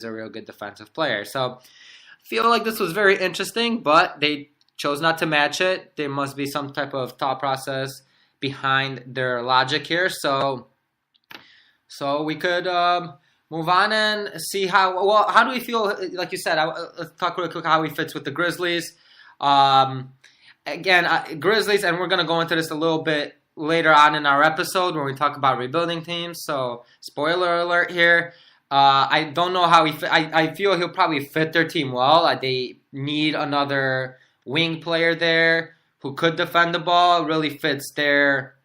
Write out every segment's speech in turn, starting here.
a real good defensive player. So I feel like this was very interesting, but they chose not to match it. There must be some type of thought process behind their logic here. So we could move on and see how do we feel? Like you said, let's talk real quick how he fits with the Grizzlies. Grizzlies, and we're gonna go into this a little bit later on in our episode when we talk about rebuilding teams. So spoiler alert here. I don't know how I feel he'll probably fit their team well. They need another wing player there who could defend the ball. It really fits their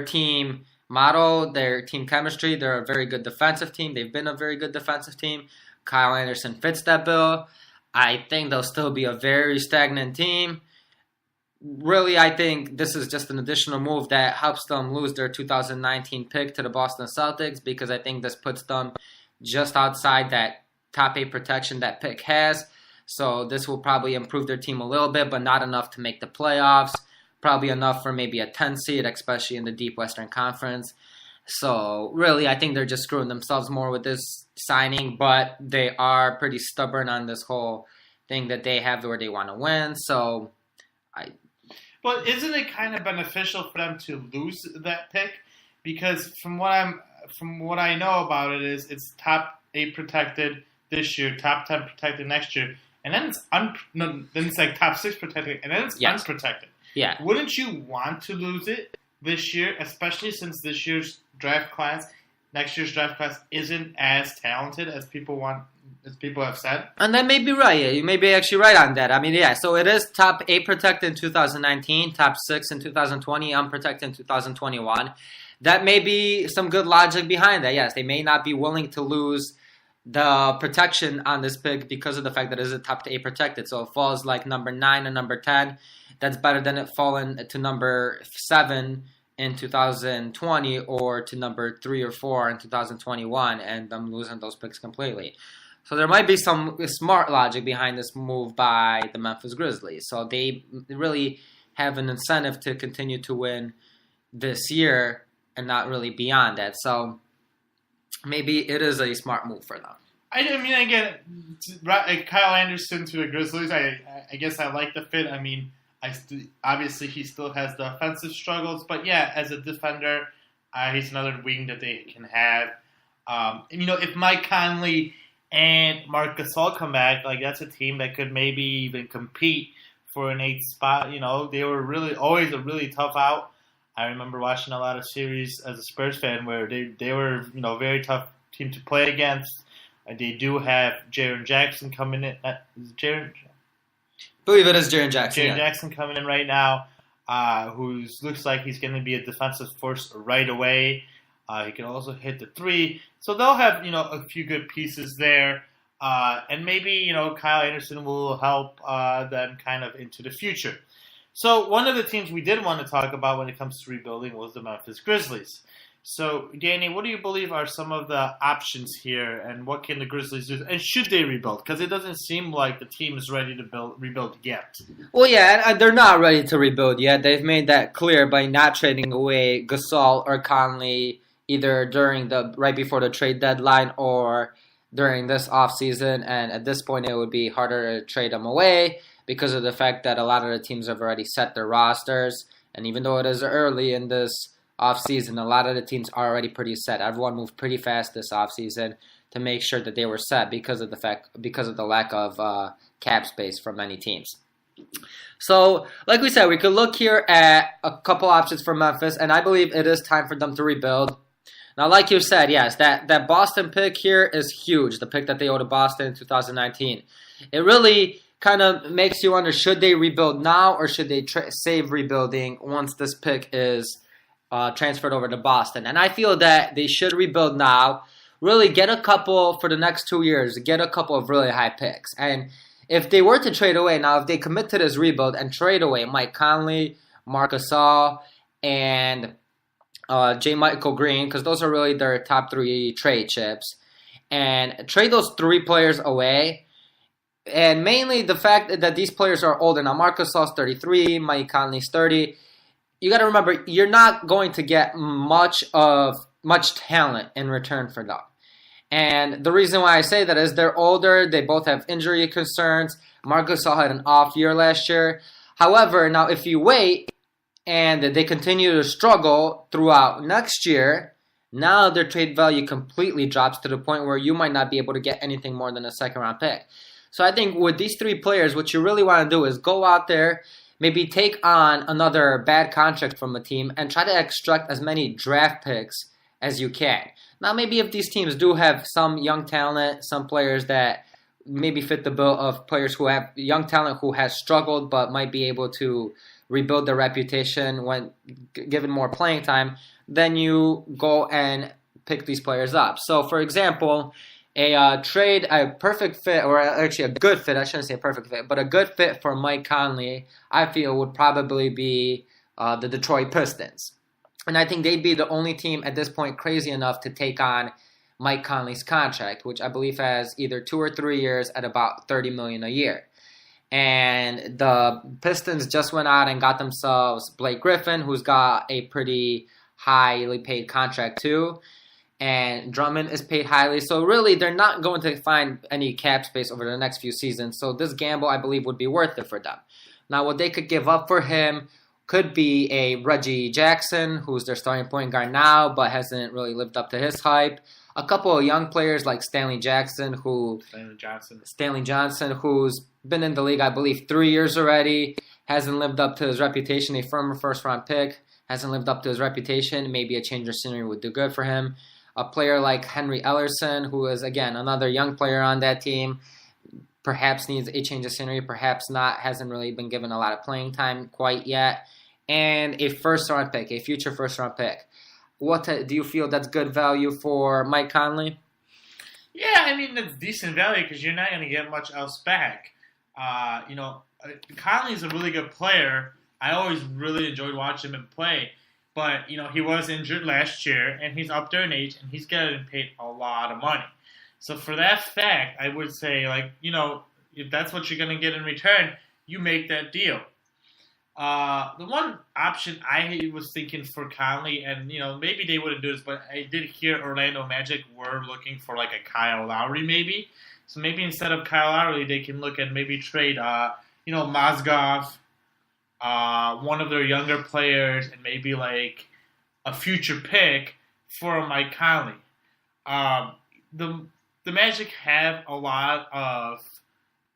team model, their team chemistry. They're a very good defensive team. They've been a very good defensive team. Kyle Anderson fits that bill. I think they'll still be a very stagnant team. Really, I think this is just an additional move that helps them lose their 2019 pick to the Boston Celtics, because I think this puts them just outside that top 8 protection that pick has. So this will probably improve their team a little bit, but not enough to make the playoffs. Probably enough for maybe a 10 seed, especially in the deep Western Conference. So really, I think they're just screwing themselves more with this signing, but they are pretty stubborn on this whole thing that they have where they want to win. But isn't it kind of beneficial for them to lose that pick? Because from what I know about it is it's top 8 protected this year, top 10 protected next year, and then it's like top 6 protected, and then it's unprotected. Yeah. Wouldn't you want to lose it this year, especially since next year's draft class isn't as talented as people have said? And that may be right. Yeah, you may be actually right on that. I mean, yeah, so it is top 8 protected in 2019, top 6 in 2020, unprotected in 2021. That may be some good logic behind that. Yes, they may not be willing to lose the protection on this pick because of the fact that it is a top 8 protected. So it falls like number 9 and number 10. That's better than it falling to number 7 in 2020 or to number 3 or 4 in 2021, and them losing those picks completely. So there might be some smart logic behind this move by the Memphis Grizzlies. So they really have an incentive to continue to win this year and not really beyond that. So maybe it is a smart move for them. I mean, again, Kyle Anderson to the Grizzlies, I guess I like the fit. I mean, obviously he still has the offensive struggles, but yeah, as a defender, he's another wing that they can have. And, if Mike Conley and Marc Gasol come back, like that's a team that could maybe even compete for an 8th spot. They were really always a really tough out. I remember watching a lot of series as a Spurs fan where they were very tough team to play against. They do have Jaren Jackson coming in. I believe it is Jaren Jackson. Jaren Jackson coming in right now, who looks like he's going to be a defensive force right away. He can also hit the 3. So they'll have, a few good pieces there. And maybe, Kyle Anderson will help them kind of into the future. So one of the teams we did want to talk about when it comes to rebuilding was the Memphis Grizzlies. So, Danny, what do you believe are some of the options here, and what can the Grizzlies do? And should they rebuild? Because it doesn't seem like the team is ready to rebuild yet. Well, yeah, and they're not ready to rebuild yet. They've made that clear by not trading away Gasol or Conley either right before the trade deadline or during this offseason. And at this point, it would be harder to trade them away because of the fact that a lot of the teams have already set their rosters. And even though it is early in this offseason, a lot of the teams are already pretty set. Everyone moved pretty fast this offseason to make sure that they were set because of the lack of cap space for many teams. So, like we said, we could look here at a couple options for Memphis, and I believe it is time for them to rebuild. Now, like you said, yes, that Boston pick here is huge, the pick that they owe to Boston in 2019. It really kind of makes you wonder, should they rebuild now or should they save rebuilding once this pick is transferred over to Boston? And I feel that they should rebuild now, really get a couple for the next 2 years, get a couple of really high picks. And if they were to trade away, now if they commit to this rebuild and trade away Mike Conley, Marc Gasol, and J. Michael Green, because those are really their top 3 trade chips, and trade those 3 players away, and mainly the fact that these players are older. Now, Marc Gasol's 33, Mike Conley's 30. You got to remember, you're not going to get much talent in return for them. And the reason why I say that is they're older. They both have injury concerns. Marc Gasol had an off year last year. However, now if you wait and they continue to struggle throughout next year, now their trade value completely drops to the point where you might not be able to get anything more than a second-round pick. So I think with these three players, what you really want to do is go out there, maybe take on another bad contract from a team, and try to extract as many draft picks as you can. Now, maybe if these teams do have some young talent, some players that maybe fit the bill of players who have young talent who has struggled but might be able to rebuild their reputation when given more playing time, then you go and pick these players up. So, for example, a perfect fit, or actually a good fit, I shouldn't say a perfect fit, but a good fit for Mike Conley, I feel would probably be the Detroit Pistons. And I think they'd be the only team at this point crazy enough to take on Mike Conley's contract, which I believe has either 2 or 3 years at about $30 million a year. And the Pistons just went out and got themselves Blake Griffin, who's got a pretty highly paid contract too. And Drummond is paid highly. So really, they're not going to find any cap space over the next few seasons. So this gamble, I believe, would be worth it for them. Now, what they could give up for him could be a Reggie Jackson, who's their starting point guard now, but hasn't really lived up to his hype. A couple of young players like Stanley Johnson, who's been in the league, I believe, 3 years already, hasn't lived up to his reputation. A former first-round pick, hasn't lived up to his reputation. Maybe a change of scenery would do good for him. A player like Henry Ellerson, who is, again, another young player on that team, perhaps needs a change of scenery, perhaps not, hasn't really been given a lot of playing time quite yet. And a first-round pick, a future first-round pick. What do you feel that's good value for Mike Conley? Yeah, I mean, that's decent value because you're not going to get much else back. Conley's a really good player. I always really enjoyed watching him play. But, he was injured last year, and he's up there in age, and he's getting paid a lot of money. So for that fact, I would say, if that's what you're going to get in return, you make that deal. The one option I was thinking for Conley, and maybe they wouldn't do this, but I did hear Orlando Magic were looking for like a Kyle Lowry maybe. So maybe instead of Kyle Lowry, they can look at maybe trade Mozgov, one of their younger players, and maybe like a future pick for Mike Conley. The Magic have a lot of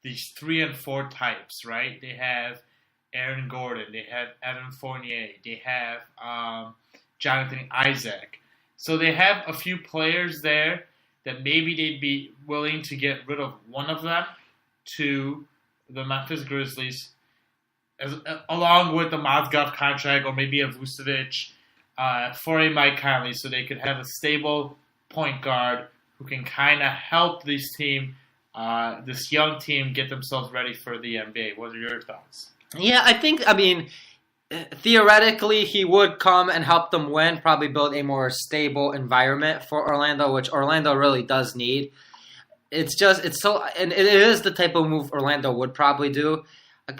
these 3 and 4 types, right? They have Aaron Gordon, they have Evan Fournier, they have Jonathan Isaac. So they have a few players there that maybe they'd be willing to get rid of one of them to the Memphis Grizzlies, along with the Mozgov contract or maybe a Vucevic for a Mike Conley, so they could have a stable point guard who can kind of help this young team, get themselves ready for the NBA. What are your thoughts? Yeah, I mean, theoretically, he would come and help them win, probably build a more stable environment for Orlando, which Orlando really does need. And it is the type of move Orlando would probably do,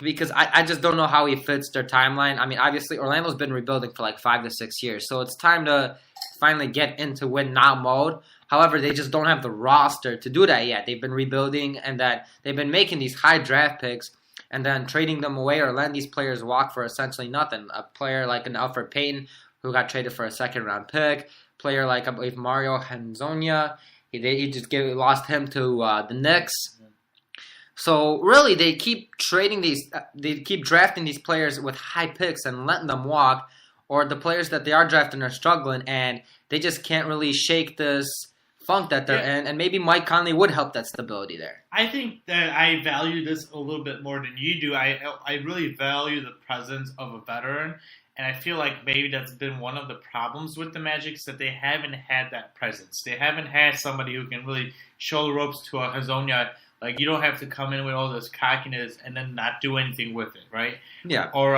because I just don't know how he fits their timeline. I mean, obviously, Orlando's been rebuilding for like 5 to 6 years, so it's time to finally get into win now mode. However, they just don't have the roster to do that yet. They've been rebuilding, and that they've been making these high draft picks and then trading them away or letting these players walk for essentially nothing. A player like an Elfrid Payton, who got traded for a second-round pick. Player like, I believe, Mario Hezonja, he just lost him to the Knicks. So really, they keep drafting these players with high picks and letting them walk, or the players that they are drafting are struggling, and they just can't really shake this funk that they're in, and maybe Mike Conley would help that stability there. I think that I value this a little bit more than you do. I really value the presence of a veteran, and I feel like maybe that's been one of the problems with the Magic, is that they haven't had that presence. They haven't had somebody who can really show the ropes to a Hezonja. Like, you don't have to come in with all this cockiness and then not do anything with it, right? Yeah. Or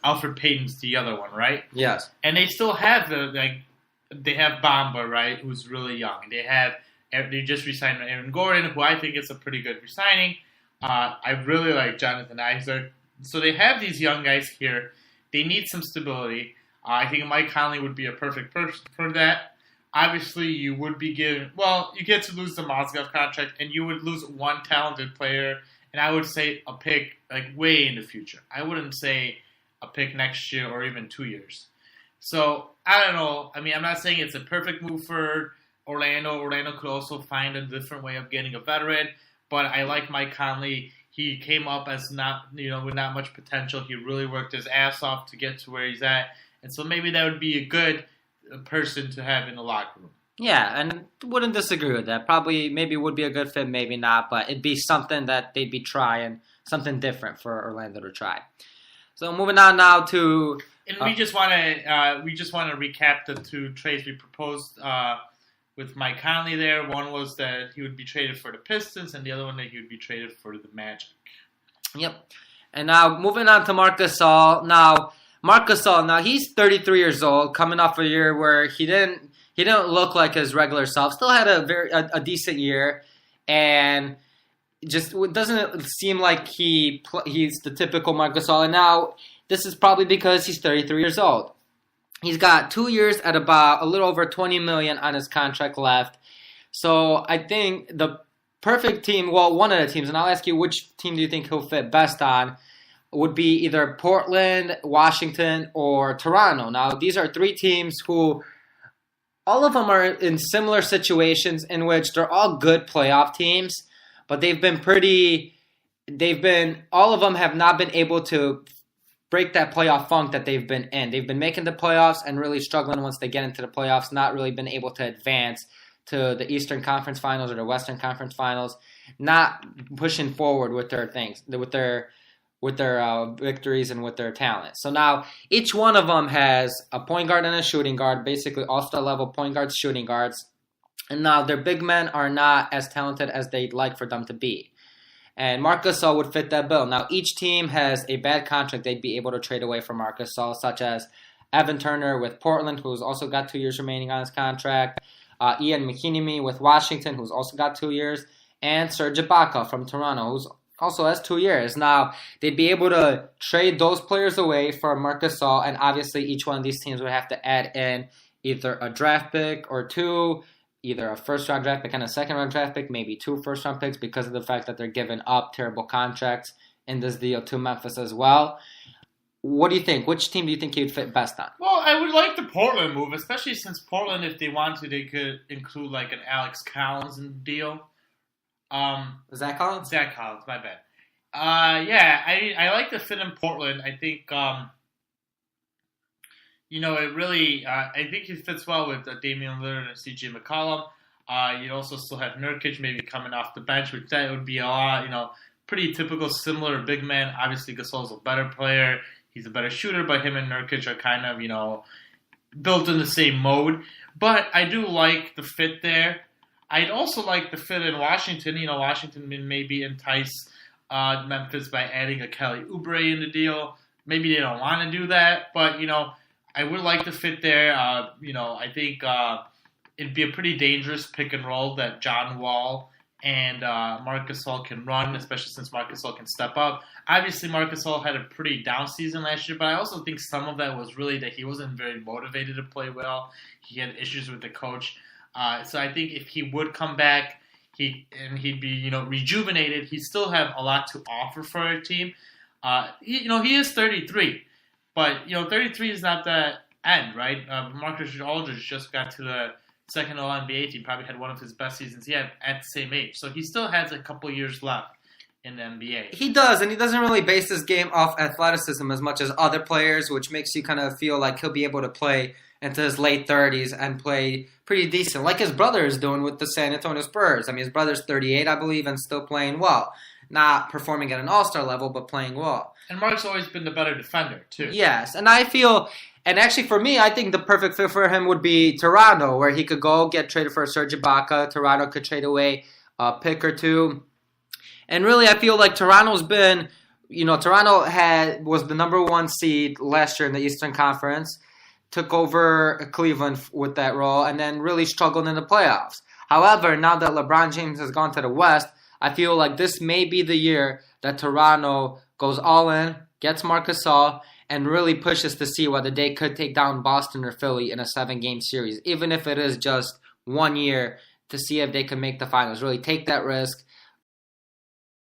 Elfrid Payton's the other one, right? Yes. And they still have they have Bamba, right, who's really young. They just re-signed Aaron Gordon, who I think is a pretty good re-signing. I really like Jonathan Isaac. So they have these young guys here. They need some stability. I think Mike Conley would be a perfect person for that. obviously you would be given. Well, you get to lose the Mozgov contract, and you would lose one talented player, and I would say a pick like way in the future. I wouldn't say a pick next year or even 2 years. So I don't know. I mean, I'm not saying it's a perfect move for Orlando. Orlando could also find a different way of getting a veteran, but I like Mike Conley. He came up as not, with not much potential. He really worked his ass off to get to where he's at, and so maybe that would be a good person to have in the locker room. Yeah, and wouldn't disagree with that. Probably, maybe would be a good fit, maybe not, but it'd be something that they'd be trying, something different for Orlando to try. So moving on now to, and we just want to recap the two trades we proposed with Mike Conley. There, one was that he would be traded for the Pistons, and the other one that he would be traded for the Magic. Yep. And now moving on to Marc Gasol. Now Marc Gasol, he's 33 years old, coming off a year where he didn't look like his regular self. Still had a decent year, and just doesn't seem like he's the typical Marc Gasol. And now this is probably because he's 33 years old. He's got 2 years at about a little over $20 million on his contract left. So I think the perfect team, well, one of the teams, and I'll ask you which team do you think he'll fit best on, would be either Portland, Washington, or Toronto. Now, these are three teams who all of them are in similar situations in which they're all good playoff teams, but all of them have not been able to break that playoff funk that they've been in. They've been making the playoffs and really struggling once they get into the playoffs, not really been able to advance to the Eastern Conference Finals or the Western Conference Finals, not pushing forward with their things, with their victories and with their talent. So now each one of them has a point guard and a shooting guard, basically all-star level point guards, shooting guards. And now their big men are not as talented as they'd like for them to be. And Marc Gasol would fit that bill. Now each team has a bad contract they'd be able to trade away for Marc Gasol, such as Evan Turner with Portland, who's also got 2 years remaining on his contract, Ian McKinney with Washington, who's also got 2 years, and Serge Ibaka from Toronto, who's also has 2 years. Now, they'd be able to trade those players away for Marc Gasol, and obviously each one of these teams would have to add in either a draft pick or two, either a first-round draft pick and a second-round draft pick, maybe 2 first-round picks because of the fact that they're giving up terrible contracts in this deal to Memphis as well. What do you think? Which team do you think he'd fit best on? Well, I would like the Portland move, especially since Portland, if they want to, they could include like an Alex Collins in the deal. Zach Collins? Zach Collins, my bad. I like the fit in Portland. I think, it really, I think he fits well with Damian Lillard and CJ McCollum. You'd also still have Nurkic maybe coming off the bench, which that would be a lot, pretty typical, similar big man. Obviously, Gasol's a better player. He's a better shooter, but him and Nurkic are kind of, built in the same mode. But I do like the fit there. I'd also like the fit in Washington. Washington maybe entice Memphis by adding a Kelly Oubre in the deal. Maybe they don't want to do that, but, I would like the fit there. I think it'd be a pretty dangerous pick and roll that John Wall and Marc Gasol can run, especially since Marc Gasol can step up. Obviously, Marc Gasol had a pretty down season last year, but I also think some of that was really that he wasn't very motivated to play well. He had issues with the coach. So I think if he would come back, he'd be rejuvenated. He still have a lot to offer for a team. He is 33, but 33 is not the end, right? Marcus Aldridge just got to the second All-NBA team. Probably had one of his best seasons he had at the same age. So he still has a couple years left in the NBA. He does, and he doesn't really base his game off athleticism as much as other players, which makes you kind of feel like he'll be able to play into his late 30s and play pretty decent, like his brother is doing with the San Antonio Spurs. I mean, his brother's 38, I believe, and still playing well. Not performing at an all-star level, but playing well. And Mark's always been the better defender, too. Yes, and I feel, and actually for me, I think the perfect fit for him would be Toronto, where he could go get traded for Serge Ibaka. Toronto could trade away a pick or two. And really, I feel like Toronto's been, Toronto was the number 1 seed last year in the Eastern Conference, took over Cleveland with that role, and then really struggled in the playoffs. However, now that LeBron James has gone to the West, I feel like this may be the year that Toronto goes all in, gets Marc Gasol, and really pushes to see whether they could take down Boston or Philly in a 7-game series, even if it is just 1 year, to see if they can make the finals. Really take that risk.